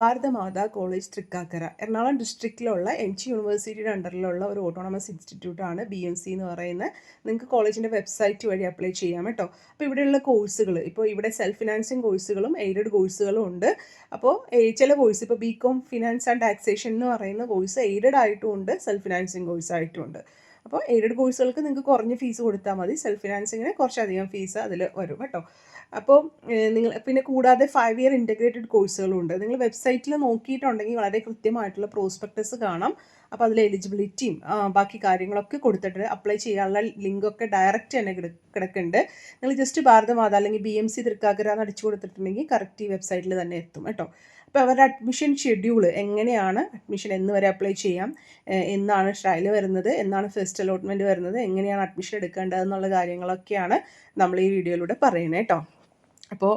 Bharat Mata college Thrikkakara Ernakulam ഡിസ്ട്രിക്റ്റിലുള്ള യൂണിവേഴ്സിറ്റിയുടെ അണ്ടറിലുള്ള ഒരു autonomous ഇൻസ്റ്റിറ്റ്യൂട്ടാണ് BMC എന്ന് പറയുന്നത്. നിങ്ങൾക്ക് കോളേജിൻ്റെ വെബ്സൈറ്റ് വഴി അപ്ലൈ ചെയ്യാം കേട്ടോ. അപ്പോൾ ഇവിടെയുള്ള കോഴ്സുകൾ ഇപ്പോൾ ഇവിടെ സെൽഫ് ഫിനാൻസിങ് കോഴ്സുകളും എയ്ഡഡ് കോഴ്സുകളും ഉണ്ട്. അപ്പോൾ ചില കോഴ്സ് ഇപ്പോൾ BCom ഫിനാൻസ് ആൻഡ് ടാക്സേഷൻ എന്ന് പറയുന്ന കോഴ്സ് എയ്ഡഡ് ആയിട്ടും ഉണ്ട്, സെൽഫ് ഫിനാൻസിങ് കോഴ്സ് ആയിട്ടും ഉണ്ട്. അപ്പോൾ എയ്ഡഡ് കോഴ്സുകൾക്ക് നിങ്ങൾക്ക് കുറഞ്ഞ ഫീസ് കൊടുത്താൽ മതി, സെൽഫ് ഫിനാൻസിങ്ങിന് കുറച്ചധികം ഫീസ് അതിൽ വരും കേട്ടോ. അപ്പോൾ നിങ്ങൾ പിന്നെ കൂടാതെ 5 ഇയർ ഇൻ്റഗ്രേറ്റഡ് കോഴ്സുകളും ഉണ്ട്. നിങ്ങൾ വെബ്സൈറ്റിൽ നോക്കിയിട്ടുണ്ടെങ്കിൽ വളരെ കൃത്യമായിട്ടുള്ള പ്രോസ്പെക്ടസ് കാണാം. അപ്പോൾ അതിൽ എലിജിബിലിറ്റിയും ബാക്കി കാര്യങ്ങളൊക്കെ കൊടുത്തിട്ട് അപ്ലൈ ചെയ്യാനുള്ള ലിങ്കൊക്കെ ഡയറക്റ്റ് തന്നെ കിടക്കുന്നുണ്ട്. നിങ്ങൾ ജസ്റ്റ് ഭാരതമാത അല്ലെങ്കിൽ BMC തൃക്കാക്കര എന്ന് അടിച്ചു കൊടുത്തിട്ടുണ്ടെങ്കിൽ കറക്റ്റ് ഈ വെബ്സൈറ്റിൽ തന്നെ എത്തും കേട്ടോ. അപ്പോൾ അവരുടെ അഡ്മിഷൻ ഷെഡ്യൂൾ എങ്ങനെയാണ്, അഡ്മിഷൻ എന്ന് വരെ അപ്ലൈ ചെയ്യാം, എന്നാണ് ട്രയൽ വരുന്നത്, എന്നാണ് ഫസ്റ്റ് അലോട്ട്മെൻറ്റ് വരുന്നത്, എങ്ങനെയാണ് അഡ്മിഷൻ എടുക്കേണ്ടതെന്നുള്ള കാര്യങ്ങളൊക്കെയാണ് നമ്മൾ ഈ വീഡിയോയിലൂടെ പറയുന്നത് കേട്ടോ. അപ്പോൾ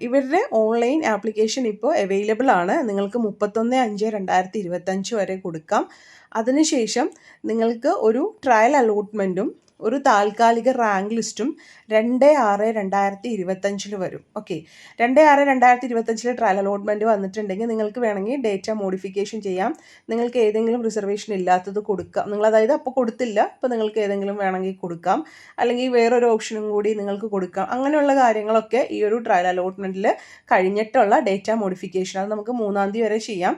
ഇവരുടെ ഓൺലൈൻ ആപ്ലിക്കേഷൻ ഇപ്പോൾ അവൈലബിൾ ആണ്. നിങ്ങൾക്ക് 31/5/2025 വരെ കൊടുക്കാം. അതിനുശേഷം നിങ്ങൾക്ക് ഒരു ട്രയൽ അലോട്ട്മെൻറ്റും ഒരു താൽക്കാലിക റാങ്ക് ലിസ്റ്റും 2/6/2025 വരും. ഓക്കെ, 2/6/2025 ട്രയൽ അലോട്ട്മെൻറ്റ് വന്നിട്ടുണ്ടെങ്കിൽ നിങ്ങൾക്ക് വേണമെങ്കിൽ ഡേറ്റ മോഡിഫിക്കേഷൻ ചെയ്യാം. നിങ്ങൾക്ക് ഏതെങ്കിലും റിസർവേഷൻ ഇല്ലാത്തത് കൊടുക്കാം. നിങ്ങൾ അതായത് അപ്പോൾ കൊടുത്തില്ല, അപ്പോൾ നിങ്ങൾക്ക് ഏതെങ്കിലും വേണമെങ്കിൽ കൊടുക്കാം, അല്ലെങ്കിൽ വേറൊരു ഓപ്ഷനും കൂടി നിങ്ങൾക്ക് കൊടുക്കാം. അങ്ങനെയുള്ള കാര്യങ്ങളൊക്കെ ഈ ഒരു ട്രയൽ അലോട്ട്മെൻറ്റിൽ കഴിഞ്ഞിട്ടുള്ള ഡേറ്റ മോഡിഫിക്കേഷൻ അത് നമുക്ക് 3-ാം തീയതി വരെ ചെയ്യാം.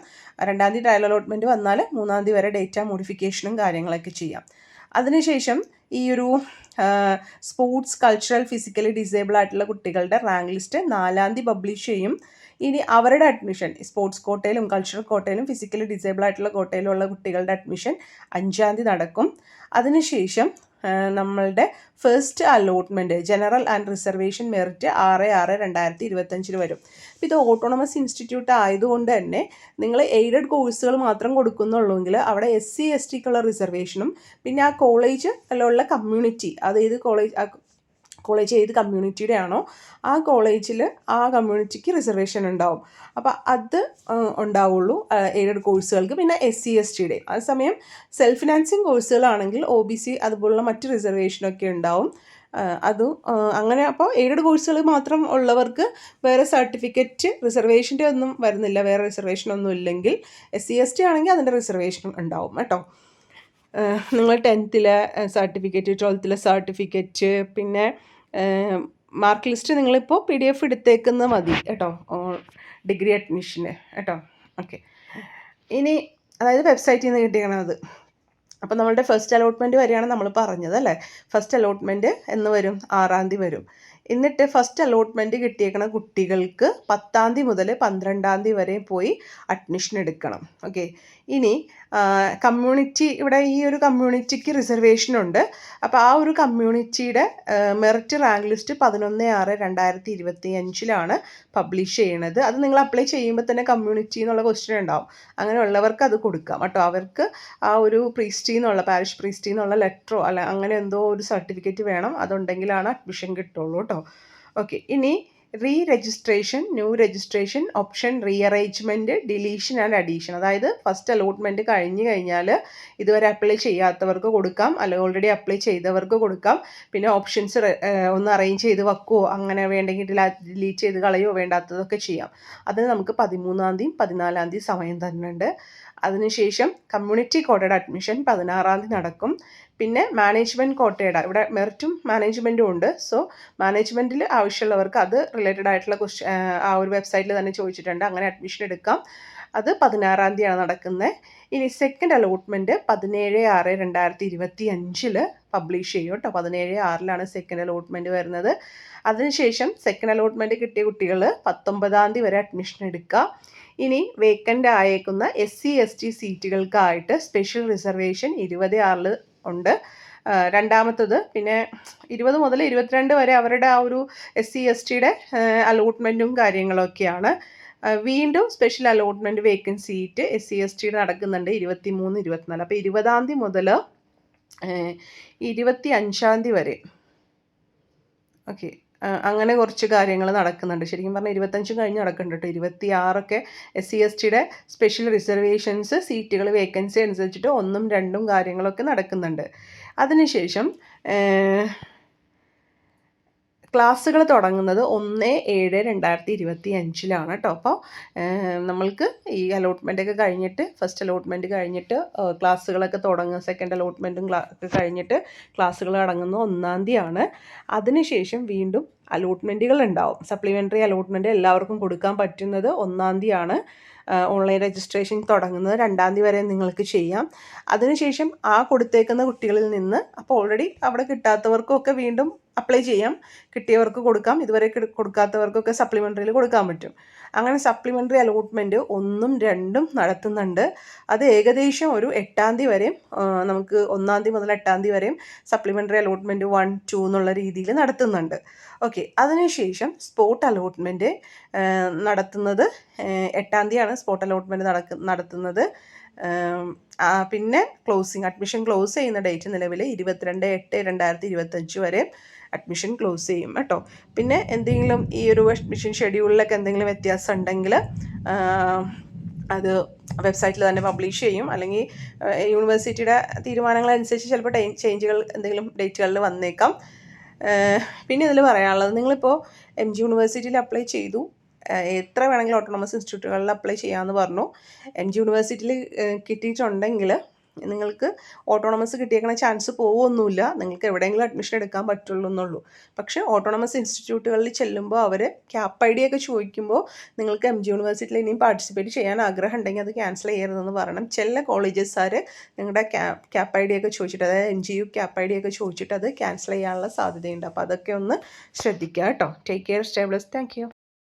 2-ാം തീയതി ട്രയൽ അലോട്ട്മെൻറ്റ് വന്നാൽ 3-ാം തീയതി വരെ ഡേറ്റ മോഡിഫിക്കേഷനും കാര്യങ്ങളൊക്കെ ചെയ്യാം. അതിനുശേഷം ഈ ഒരു സ്പോർട്സ്, കൾച്ചറൽ, ഫിസിക്കലി ഡിസേബിൾ ആയിട്ടുള്ള കുട്ടികളുടെ റാങ്ക് ലിസ്റ്റ് 4-ാം തീയതി പബ്ലിഷ് ചെയ്യും. ഇനി അവരുടെ അഡ്മിഷൻ സ്പോർട്സ് കോട്ടയിലും കൾച്ചറൽ കോട്ടയിലും ഫിസിക്കലി ഡിസേബിൾ ആയിട്ടുള്ള കോട്ടയിലും ഉള്ള കുട്ടികളുടെ അഡ്മിഷൻ 5-ാം തീയതി നടക്കും. അതിനുശേഷം നമ്മളുടെ first allotment general and reservation merit 6/6/2025 വരും. അപ്പോൾ ഇത് ഓട്ടോണമസ് ഇൻസ്റ്റിറ്റ്യൂട്ട് ആയതുകൊണ്ട് തന്നെ നിങ്ങൾ എയ്ഡഡ് കോഴ്സുകൾ മാത്രം കൊടുക്കുന്നുള്ളൂവെങ്കിൽ അവിടെ SC STക്കുള്ള റിസർവേഷനും പിന്നെ ആ കോളേജ് ഉള്ള കമ്മ്യൂണിറ്റി, അത് ഏത് കോളേജ് ഏത് കമ്മ്യൂണിറ്റിയുടെ ആണോ ആ കോളേജിൽ ആ കമ്മ്യൂണിറ്റിക്ക് റിസർവേഷൻ ഉണ്ടാവും. അപ്പോൾ അത് ഉണ്ടാവുള്ളൂ എയ്ഡഡ് കോഴ്സുകൾക്ക്. പിന്നെ SC STയുടെ അതേസമയം സെൽഫ് ഫിനാൻസിങ് കോഴ്സുകളാണെങ്കിൽ OBC അതുപോലുള്ള മറ്റ് റിസർവേഷനൊക്കെ ഉണ്ടാവും. അതും അങ്ങനെ. അപ്പോൾ എയ്ഡഡ് കോഴ്സുകൾ മാത്രം ഉള്ളവർക്ക് വേറെ സർട്ടിഫിക്കറ്റ് റിസർവേഷൻ്റെ ഒന്നും വരുന്നില്ല. വേറെ റിസർവേഷനൊന്നും ഇല്ലെങ്കിൽ SC ST ആണെങ്കിൽ അതിൻ്റെ റിസർവേഷനും ഉണ്ടാവും കേട്ടോ. നിങ്ങൾ 10th-ലെ സർട്ടിഫിക്കറ്റ്, 12th-ലെ സർട്ടിഫിക്കറ്റ്, പിന്നെ മാർക്ക് ലിസ്റ്റ് നിങ്ങളിപ്പോൾ PDF എടുത്തേക്കുന്നത് മതി കേട്ടോ, ഡിഗ്രി അഡ്മിഷന് കേട്ടോ. ഓക്കെ, ഇനി അതായത് വെബ്സൈറ്റിൽ നിന്ന് കിട്ടിയണത്. അപ്പോൾ നമ്മളുടെ ഫസ്റ്റ് അലോട്ട്മെൻറ്റ് വരെയാണ് നമ്മൾ പറഞ്ഞത് അല്ലേ. ഫസ്റ്റ് അലോട്ട്മെൻറ്റ് എന്ന് വരും, 6-ാം തീയതി വരും. എന്നിട്ട് ഫസ്റ്റ് അലോട്ട്മെൻറ്റ് കിട്ടിയേക്കണ കുട്ടികൾക്ക് 10-ാം തീയതി മുതൽ 12-ാം തീയതി വരെ പോയി അഡ്മിഷൻ എടുക്കണം. ഓക്കെ, ഇനി കമ്മ്യൂണിറ്റി, ഇവിടെ ഈ ഒരു കമ്മ്യൂണിറ്റിക്ക് റിസർവേഷനുണ്ട്. അപ്പോൾ ആ ഒരു കമ്മ്യൂണിറ്റിയുടെ മെറിറ്റ് റാങ്ക് ലിസ്റ്റ് 11/6/2025 പബ്ലിഷ് ചെയ്യണത്. അത് നിങ്ങൾ അപ്ലൈ ചെയ്യുമ്പോൾ തന്നെ കമ്മ്യൂണിറ്റി എന്നുള്ള ക്വസ്റ്റ്യൻ ഉണ്ടാവും. അങ്ങനെയുള്ളവർക്ക് അത് കൊടുക്കാം കേട്ടോ. അവർക്ക് ആ ഒരു പ്രീസ്റ്റി എന്നുള്ള, പാരിഷ് പ്രീസ്റ്റി എന്നുള്ള ലെറ്ററോ അല്ല അങ്ങനെ എന്തോ ഒരു സർട്ടിഫിക്കറ്റ് വേണം. അതുണ്ടെങ്കിലാണ് അഡ്മിഷൻ കിട്ടുള്ളൂ കേട്ടോ. ഓക്കെ, ഇനി registration, new registration, option rearrangement, deletion and addition. അതായത് ഫസ്റ്റ് അലോട്ട്മെൻറ്റ് കഴിഞ്ഞ് കഴിഞ്ഞാൽ ഇതുവരെ അപ്ലൈ ചെയ്യാത്തവർക്ക് കൊടുക്കാം, അല്ലെങ്കിൽ ഓൾറെഡി അപ്ലൈ ചെയ്തവർക്ക് കൊടുക്കാം. പിന്നെ ഓപ്ഷൻസ് ഒന്ന് അറേഞ്ച് ചെയ്ത് വെക്കുമോ, അങ്ങനെ വേണ്ടെങ്കിൽ ഡിലീറ്റ് ചെയ്ത് കളയോ, വേണ്ടാത്തതൊക്കെ ചെയ്യാം. അതിന് നമുക്ക് 13-ാം തീയതി 14-ാം തീയതി സമയം തരുന്നുണ്ട്. അതിനുശേഷം കമ്മ്യൂണിറ്റി കോട്ടയുടെ അഡ്മിഷൻ 16-ാം തീയതി നടക്കും. പിന്നെ മാനേജ്മെൻറ്റ് കോട്ടയുടെ ഇവിടെ മെറിറ്റും മാനേജ്മെൻറ്റും ഉണ്ട്. സോ മാനേജ്മെൻറ്റിൽ ആവശ്യമുള്ളവർക്ക് അത് റിലേറ്റഡ് ആയിട്ടുള്ള ആ ഒരു വെബ്സൈറ്റിൽ തന്നെ ചോദിച്ചിട്ടുണ്ട്, അങ്ങനെ അഡ്മിഷൻ എടുക്കാം. അത് 16-ാം തീയതിയാണ് നടക്കുന്നത്. ഇനി സെക്കൻഡ് അലോട്ട്മെൻറ്റ് 17/6/2025 പബ്ലിഷ് ചെയ്യും കേട്ടോ. 17/6 സെക്കൻഡ് അലോട്ട്മെൻറ്റ് വരുന്നത്. അതിനുശേഷം സെക്കൻഡ് അലോട്ട്മെൻറ്റ് കിട്ടിയ കുട്ടികൾ 19-ാം തീയതി വരെ അഡ്മിഷൻ എടുക്കുക. ഇനി വേക്കൻ്റ് ആയേക്കുന്ന SC ST സീറ്റുകൾക്കായിട്ട് സ്പെഷ്യൽ റിസർവേഷൻ 20/6 ഉണ്ട്. രണ്ടാമത്തത് പിന്നെ 20 മുതൽ 22 വരെ അവരുടെ ആ ഒരു SC STയുടെ അലോട്ട്മെൻറ്റും കാര്യങ്ങളൊക്കെയാണ്. വീണ്ടും special allotment vacancy seat SC STയുടെ നടക്കുന്നുണ്ട് 23, 24. അപ്പോൾ 20-ാം തീയതി മുതൽ 25-ാം തീയതി വരെ. ഓക്കെ, അങ്ങനെ കുറച്ച് കാര്യങ്ങൾ നടക്കുന്നുണ്ട്. ശരിക്കും പറഞ്ഞാൽ 25 കഴിഞ്ഞ് നടക്കുന്നുണ്ട് കേട്ടോ. 26 SC STയുടെ സ്പെഷ്യൽ റിസർവേഷൻസ് സീറ്റുകൾ വേക്കൻസി അനുസരിച്ചിട്ട് 1ഉം 2ഉം കാര്യങ്ങളൊക്കെ നടക്കുന്നുണ്ട്. അതിനുശേഷം ക്ലാസ്സുകൾ തുടങ്ങുന്നത് 1/7/2025 കേട്ടോ. അപ്പോൾ നമ്മൾക്ക് ഈ അലോട്ട്മെൻറ്റൊക്കെ കഴിഞ്ഞിട്ട്, ഫസ്റ്റ് അലോട്ട്മെൻറ്റ് കഴിഞ്ഞിട്ട് ക്ലാസ്സുകളൊക്കെ തുടങ്ങുക, സെക്കൻഡ് അലോട്ട്മെൻറ്റും ഒക്കെ കഴിഞ്ഞിട്ട് ക്ലാസ്സുകൾ തുടങ്ങുന്നത് 1-ാം തീയതിയാണ്. അതിനുശേഷം വീണ്ടും അലോട്ട്മെൻറ്റുകൾ ഉണ്ടാവും. സപ്ലിമെൻ്ററി അലോട്ട്മെൻറ്റ് എല്ലാവർക്കും കൊടുക്കാൻ പറ്റുന്നത് 1-ാം തീയതിയാണ്. ഓൺലൈൻ രജിസ്ട്രേഷൻ തുടങ്ങുന്നത് 2-ാം തീയതി വരെ നിങ്ങൾക്ക് ചെയ്യാം. അതിനുശേഷം ആ കൊടുത്തേക്കുന്ന കുട്ടികളിൽ നിന്ന്, അപ്പോൾ ഓൾറെഡി അവിടെ കിട്ടാത്തവർക്കൊക്കെ വീണ്ടും അപ്ലൈ ചെയ്യാം, കിട്ടിയവർക്ക് കൊടുക്കാം, ഇതുവരെ കൊടുക്കാത്തവർക്കൊക്കെ സപ്ലിമെൻ്ററിയിൽ കൊടുക്കാൻ പറ്റും. അങ്ങനെ സപ്ലിമെൻ്ററി അലോട്ട്മെൻറ്റ് 1ഉം 2ഉം നടത്തുന്നുണ്ട്. അത് ഏകദേശം ഒരു 8-ാം തീയതി വരെയും, നമുക്ക് 1-ാം തീയതി മുതൽ 8-ാം തീയതി വരെയും സപ്ലിമെൻ്ററി അലോട്ട്മെൻറ്റ് 1, 2 എന്നുള്ള രീതിയിൽ നടത്തുന്നുണ്ട്. ഓക്കെ, അതിനുശേഷം സ്പോട്ട് അലോട്ട്മെൻറ്റ് നടത്തുന്നത് 8-ാം തീയതിയാണ് സ്പോട്ട് അലോട്ട്മെൻറ്റ് നടത്തുന്നത്. പിന്നെ അഡ്മിഷൻ ക്ലോസ് ചെയ്യുന്ന ഡേറ്റ് നിലവിൽ 22/8/2025 വരെ അഡ്മിഷൻ ക്ലോസ് ചെയ്യും കേട്ടോ. പിന്നെ എന്തെങ്കിലും ഈ ഒരു അഡ്മിഷൻ ഷെഡ്യൂളിലൊക്കെ എന്തെങ്കിലും വ്യത്യാസം ഉണ്ടെങ്കിൽ അത് വെബ്സൈറ്റിൽ തന്നെ പബ്ലിഷ് ചെയ്യും. അല്ലെങ്കിൽ യൂണിവേഴ്സിറ്റിയുടെ തീരുമാനങ്ങളനുസരിച്ച് ചിലപ്പോൾ ചേഞ്ചുകൾ എന്തെങ്കിലും ഡേറ്റുകളിൽ വന്നേക്കാം. പിന്നെ ഇതിൽ പറയാനുള്ളത്, നിങ്ങളിപ്പോൾ MG യൂണിവേഴ്സിറ്റിയിൽ അപ്ലൈ ചെയ്തു, എത്ര വേണമെങ്കിലും ഓട്ടോണമസ് ഇൻസ്റ്റിറ്റ്യൂട്ടുകളിൽ അപ്ലൈ ചെയ്യാമെന്ന് പറഞ്ഞു. MG യൂണിവേഴ്സിറ്റിയിൽ കിട്ടിയിട്ടുണ്ടെങ്കിൽ നിങ്ങൾക്ക് ഓട്ടോണമസ് കിട്ടിയേക്കണ ചാൻസ് പോവുമൊന്നുമില്ല, നിങ്ങൾക്ക് എവിടെയെങ്കിലും അഡ്മിഷൻ എടുക്കാൻ പറ്റുള്ളൂ എന്നുള്ളൂ. പക്ഷേ ഓട്ടോണമസ് ഇൻസ്റ്റിറ്റ്യൂട്ടുകളിൽ ചെല്ലുമ്പോൾ അവർ ക്യാപ് ID ഒക്കെ ചോദിക്കുമ്പോൾ നിങ്ങൾക്ക് MG യൂണിവേഴ്സിറ്റിയിൽ ഇനിയും പാർട്ടിസിപ്പേറ്റ് ചെയ്യാൻ ആഗ്രഹം ഉണ്ടെങ്കിൽ അത് ക്യാൻസൽ ചെയ്യരുതെന്ന് പറയണം. ചില കോളേജസ്സുകാർ നിങ്ങളുടെ ക്യാപ് ID ഒക്കെ ചോദിച്ചിട്ട്, അതായത് MGU ക്യാപ് ID ഒക്കെ ചോദിച്ചിട്ട് അത് ക്യാൻസൽ ചെയ്യാനുള്ള സാധ്യതയുണ്ട്. അപ്പോൾ അതൊക്കെ ഒന്ന് ശ്രദ്ധിക്കുക കേട്ടോ. Take care, stay blessed. Thank you.